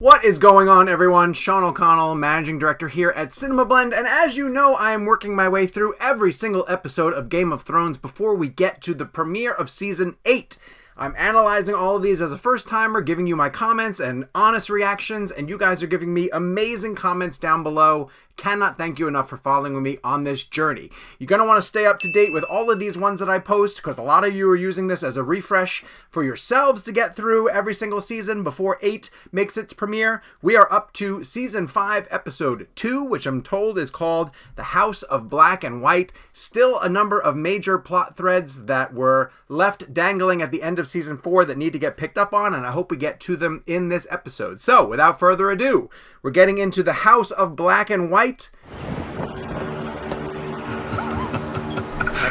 What is going on, everyone? Sean O'Connell, Managing Director here at CinemaBlend, and as you know, I am working my way through every single episode of Game of Thrones before we get to the premiere of Season 8. I'm analyzing all of these as a first-timer, giving you my comments and honest reactions, and you guys are giving me amazing comments down below. Cannot thank you enough for following with me on this journey. You're going to want to stay up to date with all of these ones that I post, because a lot of you are using this as a refresh for yourselves to get through every single season before 8 makes its premiere. We are up to Season 5, Episode 2, which I'm told is called The House of Black and White. Still a number of major plot threads that were left dangling at the end of Season 4 that need to get picked up on, and I hope we get to them in this episode. So, without further ado, we're getting into The House of Black and White.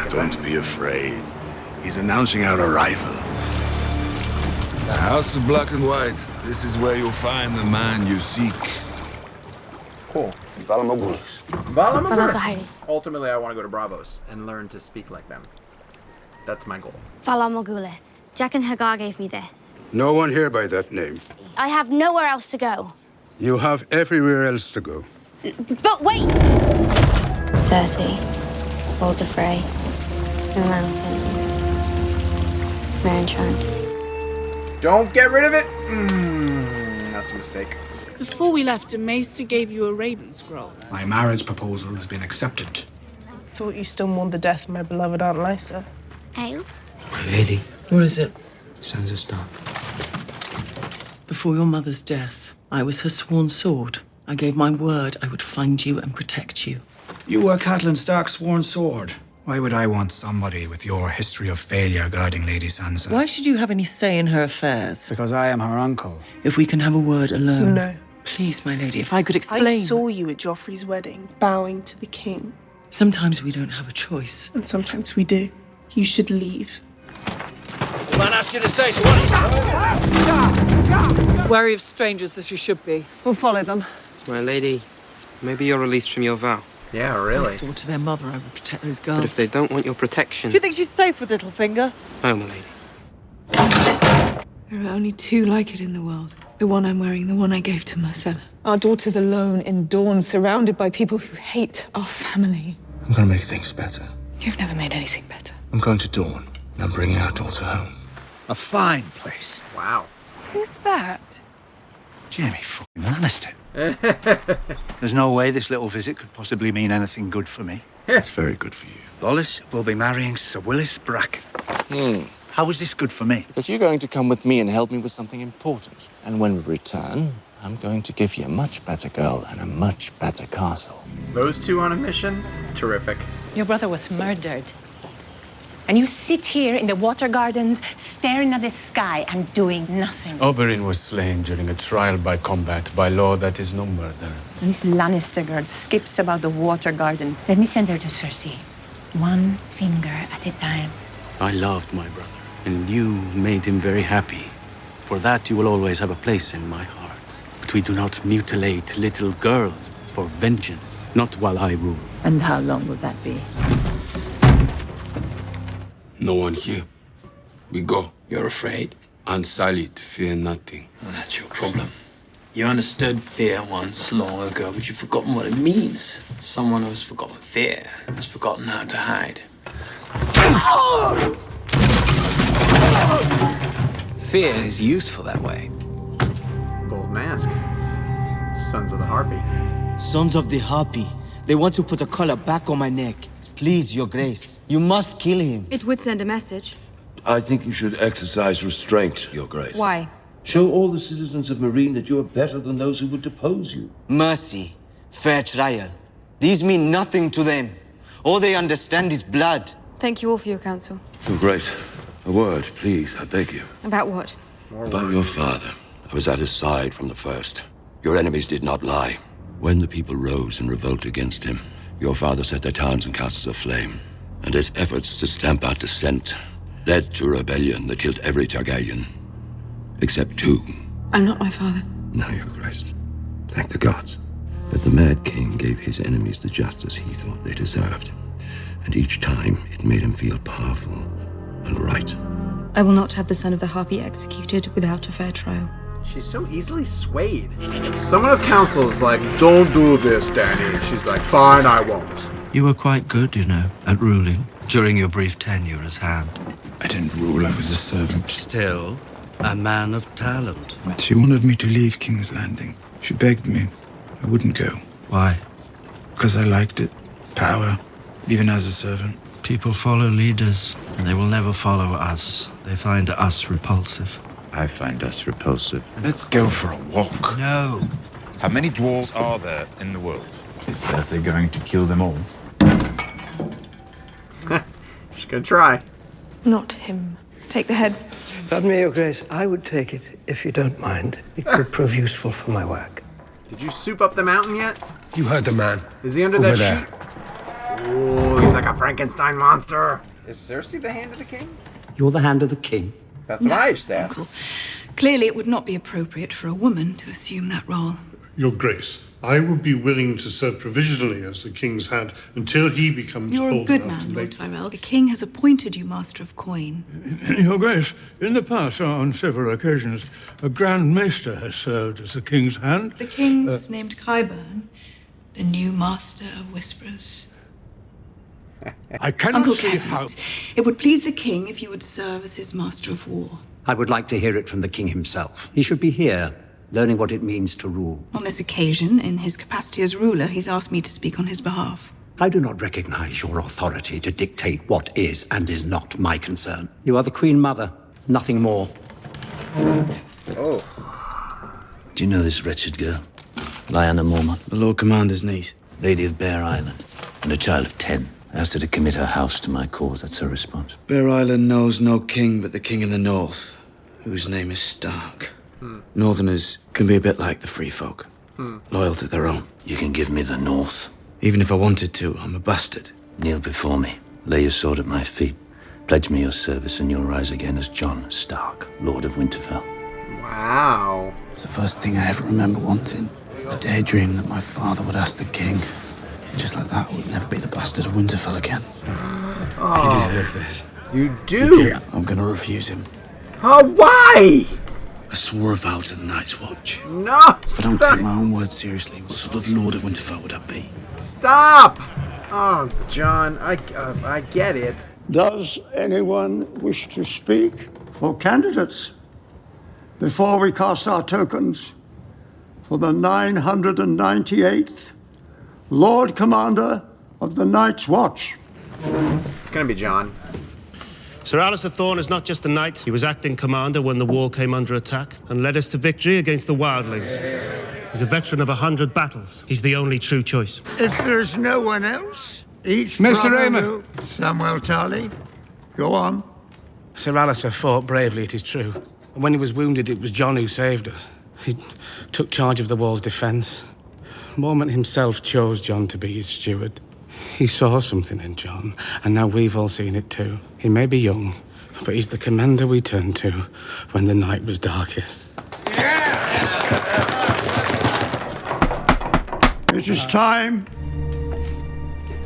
Don't be afraid. He's announcing our arrival. The House of Black and White. This is where you'll find the man you seek. Cool. Valamogulis. Valamogulis. Ultimately, I want to go to Bravos and learn to speak like them. That's my goal. Valamogulis. Jack and Hagar gave me this. No one here by that name. I have nowhere else to go. You have everywhere else to go. But wait! Cersei, Walder Frey, the Mountain, Marintrant. Don't get rid of it! That's a mistake. Before we left, a maester gave you a raven scroll. My marriage proposal has been accepted. Thought you still mourned the death of my beloved Aunt Lysa. Ale? My lady. What is it? Sansa Stark. Before your mother's death, I was her sworn sword. I gave my word I would find you and protect you. You were Catelyn Stark's sworn sword. Why would I want somebody with your history of failure guarding Lady Sansa? Why should you have any say in her affairs? Because I am her uncle. If we can have a word alone. No. Please, my lady, if I could explain. I saw you at Joffrey's wedding, bowing to the king. Sometimes we don't have a choice. And sometimes we do. You should leave. Man asked you to say so. Wary of strangers as you should be. We'll follow them. My lady, maybe you're released from your vow. Yeah, I really. swore to their mother I would protect those girls. But if they don't want your protection... Do you think she's safe with Littlefinger? No, my lady. There are only two like it in the world. The one I'm wearing, the one I gave to Marcella. Our daughter's alone in Dawn, surrounded by people who hate our family. I'm gonna make things better. You've never made anything better. I'm going to Dawn, and I'm bringing our daughter home. A fine place. Wow. Who's that? Jaime fucking Lannister. There's no way this little visit could possibly mean anything good for me. It's very good for you. Lolis will be marrying Sir Willis Bracken. How is this good for me? Because you're going to come with me and help me with something important. And when we return, I'm going to give you a much better girl and a much better castle. Those two on a mission? Terrific. Your brother was murdered. And you sit here in the water gardens, staring at the sky and doing nothing. Oberyn was slain during a trial by combat. By law, that is no murder. This Lannister girl skips about the water gardens. Let me send her to Cersei. One finger at a time. I loved my brother, and you made him very happy. For that, you will always have a place in my heart. But we do not mutilate little girls for vengeance, not while I rule. And how long will that be? No one here. We go. You're afraid? Unsullied, fear nothing. Well, that's your problem. You understood fear once, long ago, but you've forgotten what it means. Someone who has forgotten fear has forgotten how to hide. Fear is useful that way. Gold mask. Sons of the Harpy. Sons of the Harpy. They want to put a collar back on my neck. Please, Your Grace. You must kill him. It would send a message. I think you should exercise restraint, Your Grace. Why? Show all the citizens of Marine that you are better than those who would depose you. Mercy. Fair trial. These mean nothing to them. All they understand is blood. Thank you all for your counsel. Your Grace, a word, please, I beg you. About what? About your father. I was at his side from the first. Your enemies did not lie. When the people rose in revolt against him, your father set their towns and castles aflame. And his efforts to stamp out dissent led to a rebellion that killed every Targaryen. Except two. I'm not my father. No, Your Grace. Thank the gods. But the Mad King gave his enemies the justice he thought they deserved. And each time, it made him feel powerful and right. I will not have the son of the Harpy executed without a fair trial. She's so easily swayed. Someone of council is like, don't do this, Danny. She's like, fine, I won't. You were quite good, you know, at ruling during your brief tenure as Hand. I didn't rule, I was a servant. Still, a man of talent. She wanted me to leave King's Landing. She begged me. I wouldn't go. Why? Because I liked it. Power, even as a servant. People follow leaders, and they will never follow us. They find us repulsive. I find us repulsive. Let's go for a walk. No. How many dwarves are there in the world? Is Cersei going to kill them all? She's gonna try. Not him. Take the head. Pardon me, Your Grace. I would take it, if you don't mind. It could prove useful for my work. Did you soup up the mountain yet? You heard the man. Is he under that sheet? Ooh, he's like a Frankenstein monster. Is Cersei the hand of the king? You're the hand of the king? That's what I just asked. Clearly, it would not be appropriate for a woman to assume that role. Your Grace, I would be willing to serve provisionally as the king's hand until he becomes You're a old good enough man, to Lord make... Tyrell. The king has appointed you Master of Coin. Your Grace, in the past, on several occasions, a Grand Maester has served as the king's hand. The king is named Qyburn, the new Master of Whisperers. I cannot Uncle see Kevin, how... it would please the king if you would serve as his Master of War. I would like to hear it from the king himself. He should be here, learning what it means to rule. On this occasion, in his capacity as ruler, he's asked me to speak on his behalf. I do not recognize your authority to dictate what is and is not my concern. You are the Queen Mother, nothing more. Oh. Do you know this wretched girl? Lyanna Mormont. The Lord Commander's niece. Lady of Bear Island. And a child of 10. I asked her to commit her house to my cause. That's her response. Bear Island knows no king but the king in the north, whose name is Stark. Northerners can be a bit like the free folk, loyal to their own. You can give me the north. Even if I wanted to, I'm a bastard. Kneel before me. Lay your sword at my feet. Pledge me your service and you'll rise again as Jon Stark, Lord of Winterfell. Wow. It's the first thing I ever remember wanting. A daydream that my father would ask the king. Just like that, I would never be the bastard of Winterfell again. Oh, You deserve this. You do? I'm gonna refuse him. Oh, why? I swore a vow to the Night's Watch. No, I don't stop. take my own words seriously. What sort of Lord of Winterfell would I be? Stop. Oh, John, I get it. Does anyone wish to speak for candidates? Before we cast our tokens for the 998th Lord Commander of the Night's Watch. It's gonna be John. Sir Alistair Thorne is not just a knight. He was acting commander when the wall came under attack and led us to victory against the wildlings. He's a veteran of 100 battles. He's the only true choice. If there's no one else, each Mr. brother Raymond. will- Samuel Tarley, go on. Sir Alistair fought bravely, it is true. And when he was wounded, it was Jon who saved us. He took charge of the wall's defense. Mormont himself chose Jon to be his steward. He saw something in Jon, and now we've all seen it too. He may be young, but he's the commander we turned to when the night was darkest. It is time.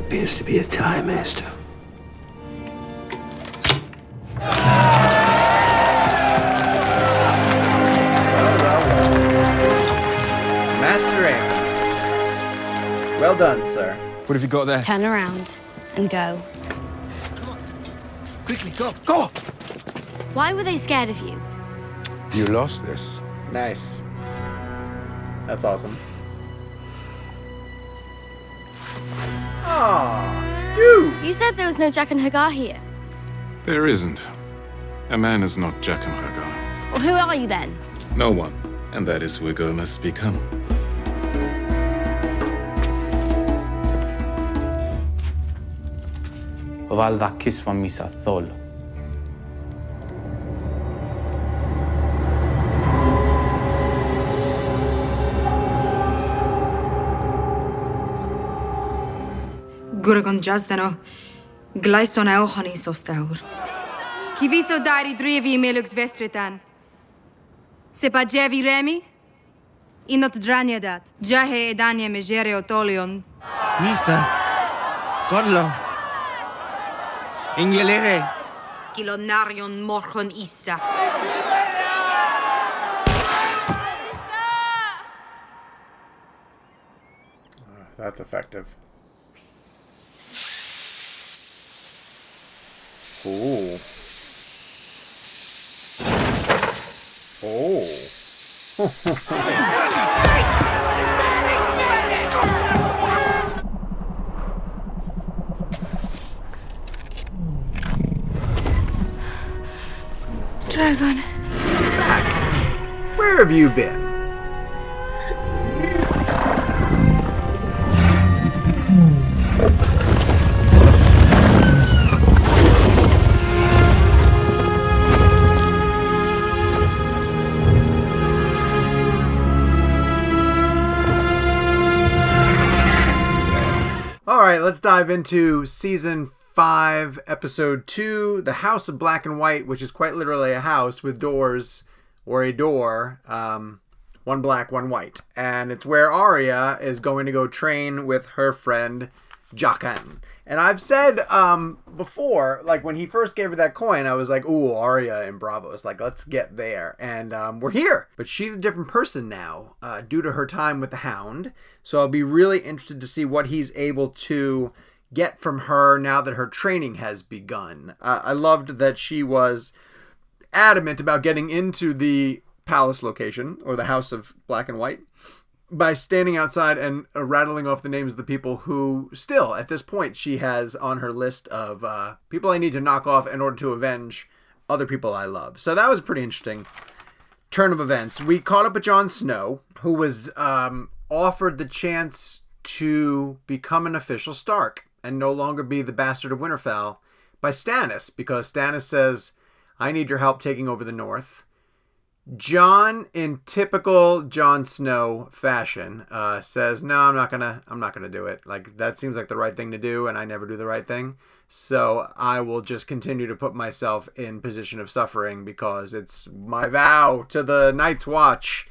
Appears to be a tie, Maester. Master Aim. Well done, sir. What have you got there? Turn around and go. Quickly, go, go! Why were they scared of you? You lost this. Nice. That's awesome. Aw, dude! You said there was no Jack and Hagar here. There isn't. A man is not Jack and Hagar. Well, who are you then? No one. And that is who a girl must become. Valda kisva misa thol. Guragon jazdano, glaison eochani sostaur. Kiviso dari drevi melux vestretan. Sepa jevi remi? Inot dranjadat. Jahe edanje mejere otolion. Misa. Godlo. Ingelere. Kilonarion morgon issa. That's effective. Ooh. Oh. Dragon. He's back. Where have you been? Alright, let's dive into Season 5, Episode 2, The House of Black and White, which is quite literally a house with doors, or a door, one black, one white. And it's where Arya is going to go train with her friend Jaqen. And I've said before, like when he first gave her that coin, I was like, ooh, Arya and Bravos, like let's get there. And we're here. But she's a different person now due to her time with the Hound. So I'll be really interested to see what he's able to get from her now that her training has begun. I loved that she was adamant about getting into the palace location, or the House of Black and White, by standing outside and rattling off the names of the people who still, at this point, she has on her list of people I need to knock off in order to avenge other people I love. So that was a pretty interesting turn of events. We caught up with Jon Snow, who was offered the chance to become an official Stark and no longer be the bastard of Winterfell by Stannis, because Stannis says, I need your help taking over the North. Jon, in typical Jon Snow fashion, says, no, I'm not gonna do it. Like, that seems like the right thing to do, and I never do the right thing. So I will just continue to put myself in position of suffering because it's my vow to the Night's Watch.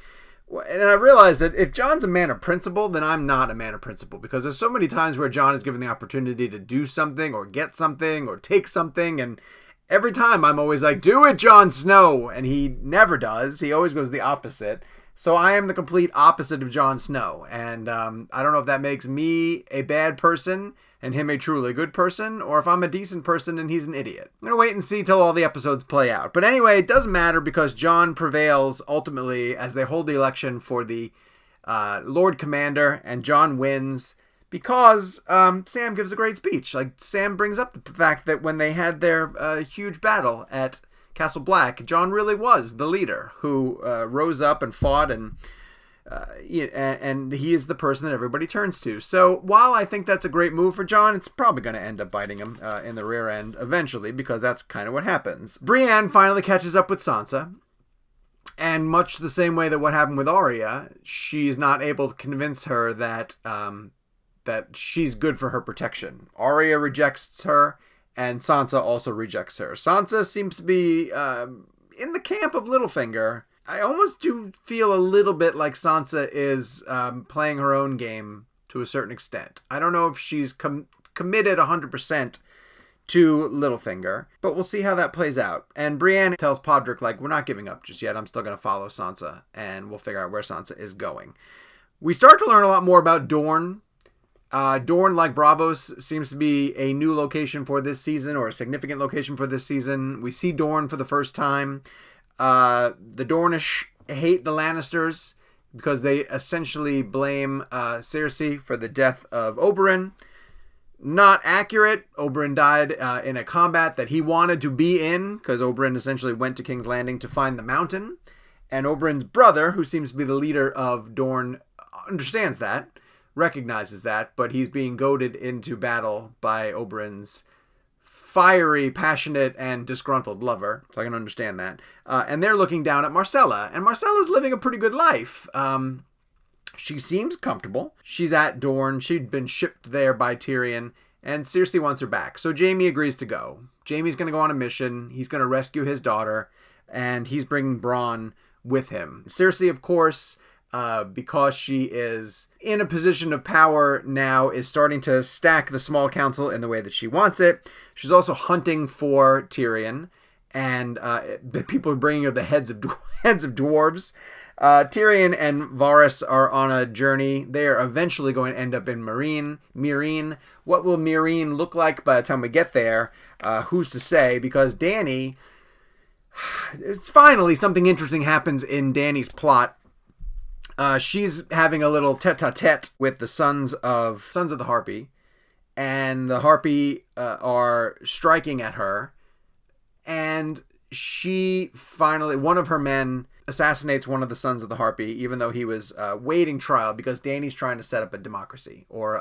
And I realized that if Jon's a man of principle, then I'm not a man of principle, because there's so many times where Jon is given the opportunity to do something or get something or take something, and every time I'm always like, do it, Jon Snow, and he never does. He always goes the opposite. So I am the complete opposite of Jon Snow, and I don't know if that makes me a bad person and him a truly good person, or if I'm a decent person and he's an idiot. I'm going to wait and see till all the episodes play out. But anyway, it doesn't matter because Jon prevails ultimately as they hold the election for the Lord Commander, and Jon wins because Sam gives a great speech. Like, Sam brings up the fact that when they had their huge battle at Castle Black, Jon really was the leader who rose up and fought, and he is the person that everybody turns to. So while I think that's a great move for Jon, it's probably going to end up biting him in the rear end eventually, because that's kind of what happens. Brienne finally catches up with Sansa, and much the same way that what happened with Arya, she's not able to convince her that that she's good for her protection. Arya rejects her, and Sansa also rejects her. Sansa seems to be in the camp of Littlefinger. I almost do feel a little bit like Sansa is playing her own game to a certain extent. I don't know if she's committed 100% to Littlefinger, but we'll see how that plays out. And Brienne tells Podrick, like, we're not giving up just yet. I'm still going to follow Sansa, and we'll figure out where Sansa is going. We start to learn a lot more about Dorne. Dorne, like Bravos, seems to be a new location for this season, or a significant location for this season. We see Dorne for the first time. The Dornish hate the Lannisters because they essentially blame Cersei for the death of Oberyn. Not accurate. Oberyn died in a combat that he wanted to be in, because Oberyn essentially went to King's Landing to find the mountain. And Oberyn's brother, who seems to be the leader of Dorne, understands that, recognizes that, but he's being goaded into battle by Oberyn's fiery, passionate, and disgruntled lover, so I can understand that. And they're looking down at Marcella, and Marcella's living a pretty good life. She seems comfortable. She's at Dorne. She'd been shipped there by Tyrion, and Cersei wants her back. So Jaime agrees to go. Jaime's going to go on a mission. He's going to rescue his daughter, and he's bringing Bronn with him. Cersei, of course, because she is in a position of power now, is starting to stack the small council in the way that she wants it. She's also hunting for Tyrion, and the people are bringing her the heads of dwarves. Tyrion and Varys are on a journey. They are eventually going to end up in Meereen. What will Meereen look like by the time we get there? Who's to say? Because Dany, it's finally something interesting happens in Dany's plot. She's having a little tete-a-tete with the sons of the Harpy, and the Harpy are striking at her, and she finally, one of her men assassinates one of the sons of the Harpy, even though he was waiting trial, because Dany's trying to set up a democracy or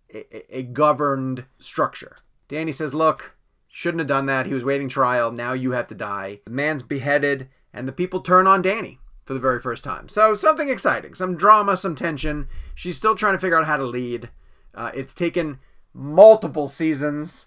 a governed structure. Dany says, look, shouldn't have done that. He was waiting trial. Now you have to die. The man's beheaded, and the people turn on Dany for the very first time. So something exciting, some drama, some tension. She's still trying to figure out how to lead. It's taken multiple seasons,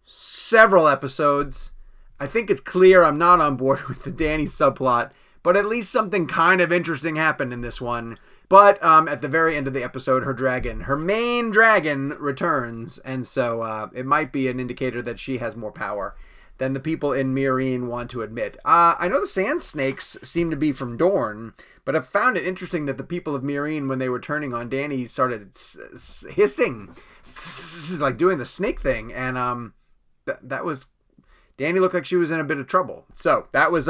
several episodes. I think it's clear I'm not on board with the Dany subplot, but at least something kind of interesting happened in this one. But at the very end of the episode, her main dragon, returns, and so it might be an indicator that she has more power than the people in Meereen want to admit. I know the sand snakes seem to be from Dorne, but I've found it interesting that the people of Meereen, when they were turning on Dany, started hissing, like doing the snake thing, and that was... Dany looked like she was in a bit of trouble. So that was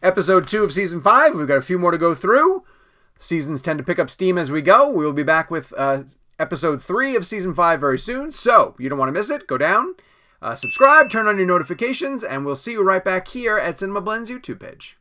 episode 2 of season 5. We've got a few more to go through. Seasons tend to pick up steam as we go. We'll be back with episode 3 of season 5 very soon. So you don't want to miss it. Go down, subscribe, turn on your notifications, and we'll see you right back here at CinemaBlend's YouTube page.